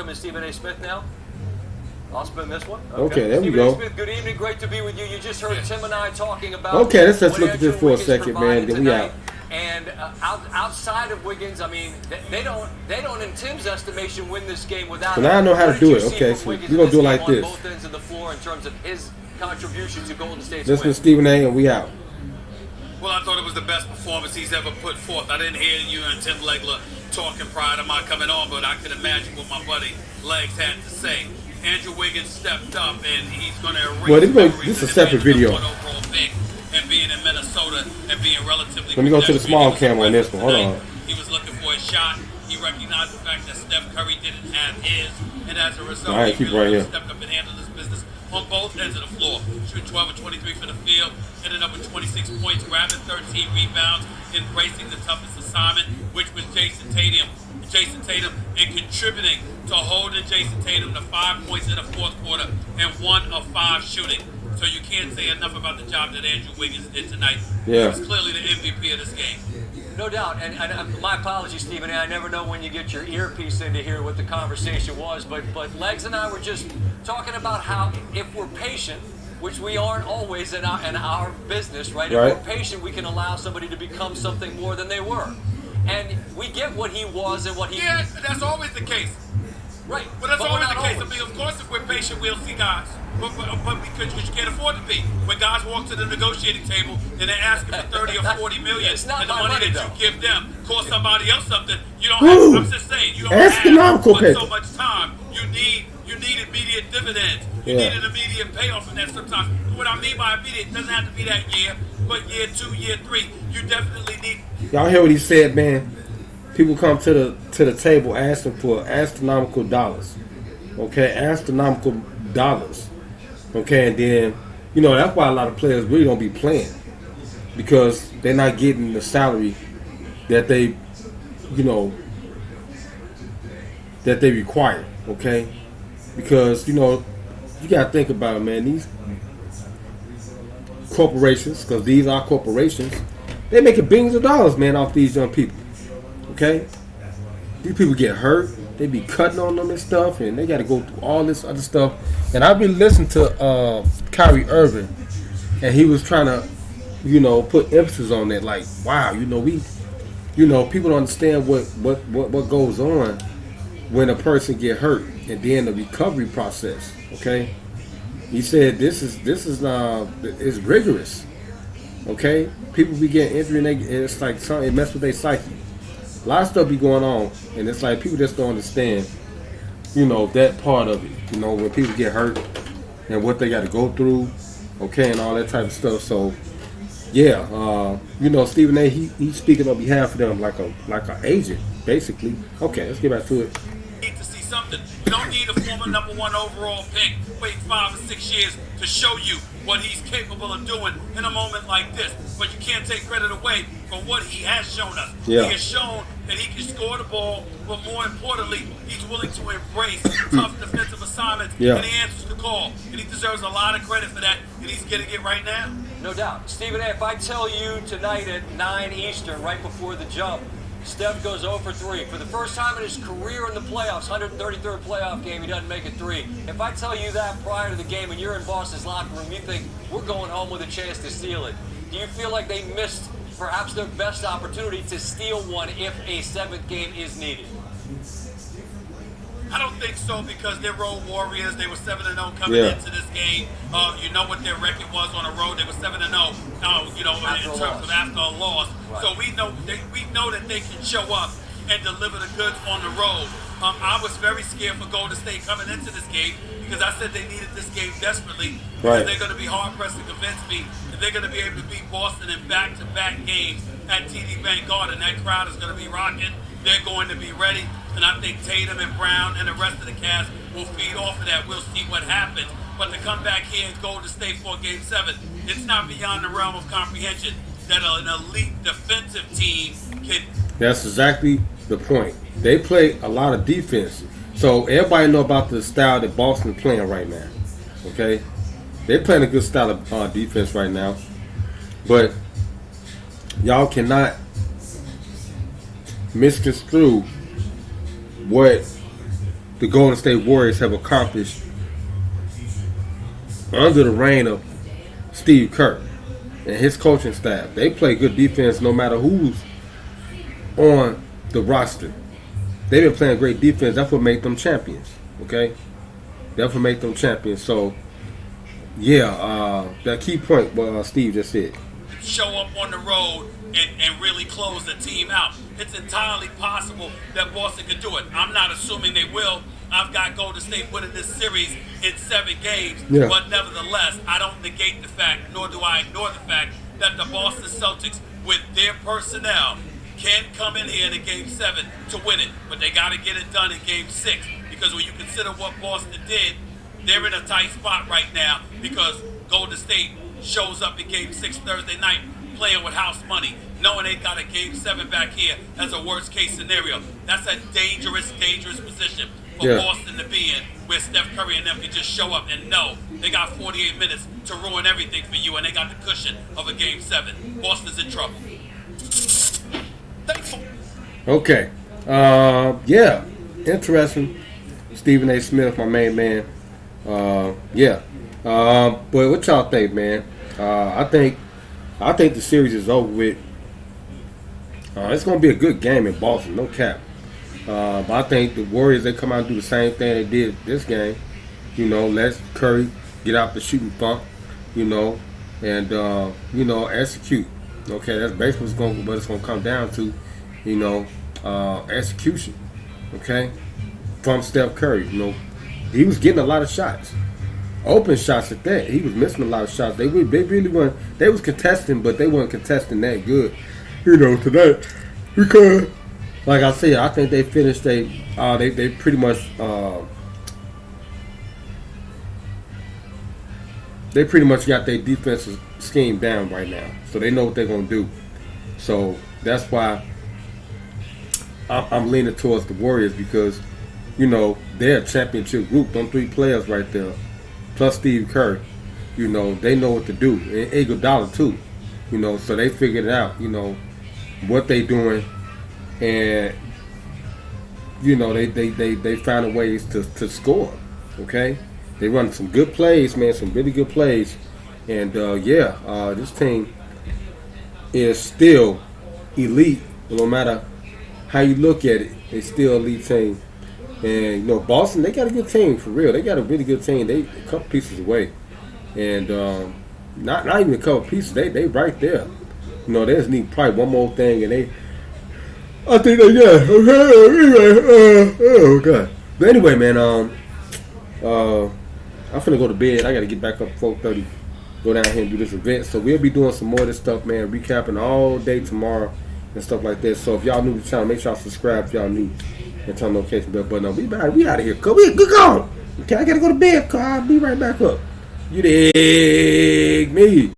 welcome in Stephen A. Smith now. I'll spin this one. Okay, there we Stephen go. A. Smith, good evening. Great to be with you. You just heard Tim and I talking about. Okay, let's just what look at this Andrew for a Wiggins second, man. provided Then we out. tonight. And outside of Wiggins, I mean, they don't, in Tim's estimation, win this game without. So now I know how to do it. What did you see Okay, from so Wiggins we're gonna in do it game like on this. both ends of the floor in terms of his contribution to Golden State's Listen win? to Stephen A. and we out. Well, I thought it was the best performance he's ever put forth. I didn't hear you and Tim Legler talking prior to my coming on, but I could imagine what my buddy Legs had to say. Andrew Wiggins stepped up, and he's going to erase. Well, this is a separate video. Overall pick and being in Minnesota and being relatively. Let me go to the small camera on this one. Hold on. He was looking for a shot. He recognized the fact that Steph Curry didn't have his, and as a result, All right, he keep really right here. stepped up and handled his business on both ends of the floor. Shooting 12 and 23 for the field, ended up with 26 points, grabbing 13 rebounds, embracing the toughest assignment, which was Jason Tatum, and contributing to holding Jason Tatum to 5 points in the fourth quarter and 1 of 5 shooting. So you can't say enough about the job that Andrew Wiggins did tonight. Yeah. He was clearly the MVP of this game. No doubt, and my apologies, Stephen. I never know when you get your earpiece in to hear what the conversation was, but Legs and I were just talking about how if we're patient, which we aren't always in our business, right? Right. If we're patient, we can allow somebody to become something more than they were, and we get what he was and what he. Yeah, that's always the case. Right. But that's we're always the not case. I mean, of course, if we're patient, we'll see guys. But because you can't afford to be. When guys walk to the negotiating table and they're asking for 30 or 40 million, It's not and the my money money, that though. you give them costs somebody else something, you don't Woo! have, I'm just saying, you don't Astronomical have but pay. so much time. You need immediate dividends. You Yeah. need an immediate payoff from that sometimes. What I mean by immediate, it doesn't have to be that year, but year 2, year 3, you definitely need. Y'all hear what he said, man? People come to the table asking for astronomical dollars. Okay, astronomical dollars. Okay, and then that's why a lot of players really don't be playing, because they're not getting the salary that they that they require. Okay, because you gotta think about it, man. These corporations, because these are corporations, they making billions of dollars, man, off these young people. Okay, these people get hurt. They be cutting on them and stuff, and they got to go through all this other stuff. And I've been listening to Kyrie Irving, and he was trying to, put emphasis on that. Like, wow, people don't understand what goes on when a person get hurt, and then the recovery process. Okay, he said this is it's rigorous. Okay, people be getting injured, and it's like something, it messes with their psyche. A lot of stuff be going on, and it's like people just don't understand, that part of it. When people get hurt and what they got to go through, okay, and all that type of stuff. So, yeah, Stephen A. He's speaking on behalf of them like an agent, basically. Okay, let's get back to it. Need to see something. You don't need a former number 1 overall pick wait 5 or 6 years to show you what he's capable of doing in a moment like this. But you can't take credit away for what he has shown us. Yeah. He has shown that he can score the ball, but more importantly, he's willing to embrace tough defensive assignments, Yeah. and he answers the call. And he deserves a lot of credit for that, and he's getting it right now. No doubt. Stephen A., if I tell you tonight at 9 Eastern, right before the jump, Steph goes 0 for 3. For the first time in his career in the playoffs, 133rd playoff game, he doesn't make it 3. If I tell you that prior to the game and you're in Boston's locker room, you think, we're going home with a chance to steal it. Do you feel like they missed perhaps their best opportunity to steal one if a 7th game is needed? I don't think so, because they're road warriors. They were 7-0 coming into this game. You know what their record was on the road. They were 7-0. In terms of after a loss. Right. So we know that they can show up and deliver the goods on the road. I was very scared for Golden State coming into this game, because I said they needed this game desperately. Right. They're going to be hard pressed to convince me that they're going to be able to beat Boston in back-to-back games at TD Bank Garden. That crowd is going to be rocking. They're going to be ready. And I think Tatum and Brown and the rest of the cast will feed off of that. We'll see what happens. But to come back here and Golden State for Game 7, it's not beyond the realm of comprehension that an elite defensive team can. That's exactly the point. They play a lot of defense. So everybody know about the style that Boston is playing right now. Okay? They're playing a good style of defense right now. But y'all cannot misconstrue what the Golden State Warriors have accomplished under the reign of Steve Kerr and his coaching staff. They play good defense no matter who's on the roster. They've been playing great defense. That's what made them champions. Okay? That's what made them champions. So, yeah, that key point what Steve just said. Show up on the road and really close the team out. It's entirely possible that Boston could do it. I'm not assuming they will. I've got Golden State winning this series in 7 games. Yeah. But nevertheless, I don't negate the fact, nor do I ignore the fact, that the Boston Celtics, with their personnel, can come in here in a Game 7 to win it. But they got to get it done in Game 6. Because when you consider what Boston did, they're in a tight spot right now because Golden State shows up in Game 6 Thursday night playing with house money, knowing they got a Game 7 back here as a worst-case scenario. That's a dangerous, dangerous position for Boston to be in, where Steph Curry and them can just show up and know they got 48 minutes to ruin everything for you, and they got the cushion of a Game 7. Boston's in trouble. Thanks. Okay. Yeah. Interesting. Stephen A. Smith, my main man. Yeah. But what y'all think, man? I think the series is over with. It's going to be a good game in Boston, no cap. But I think the Warriors, they come out and do the same thing they did this game. You know, let Curry get out the shooting funk, you know, and, you know, execute. Okay, that's basically what it's going to come down to, you know, execution, okay, from Steph Curry. You know, he was getting a lot of shots. Open shots at that. He was missing a lot of shots. They really weren't. They was contesting, but they weren't contesting that good, you know, tonight. Because, like I said, I think they finished. They pretty much got their defensive scheme down right now. So they know what they're gonna do. So that's why I'm leaning towards the Warriors because, you know, they're a championship group. Them 3 players right there. Plus Steve Kerr, you know, they know what to do. And Iguodala too, you know, so they figured it out, you know, what they doing, and you know they found ways to score. Okay, they run some good plays, man, some really good plays, and this team is still elite. No matter how you look at it, they still elite team. And, you know, Boston, they got a good team, for real. They got a really good team. They a couple pieces away. And not even a couple pieces. They right there. You know, they just need probably one more thing. And I think they got oh, God. But anyway, man, I'm finna go to bed. I got to get back up at 4:30. Go down here and do this event. So we'll be doing some more of this stuff, man. Recapping all day tomorrow and stuff like that. So if y'all new to the channel, make sure y'all subscribe if y'all new. And turn the notification bell button on. We out of here. We gone. Okay, I gotta go to bed. I'll be right back up. You dig me?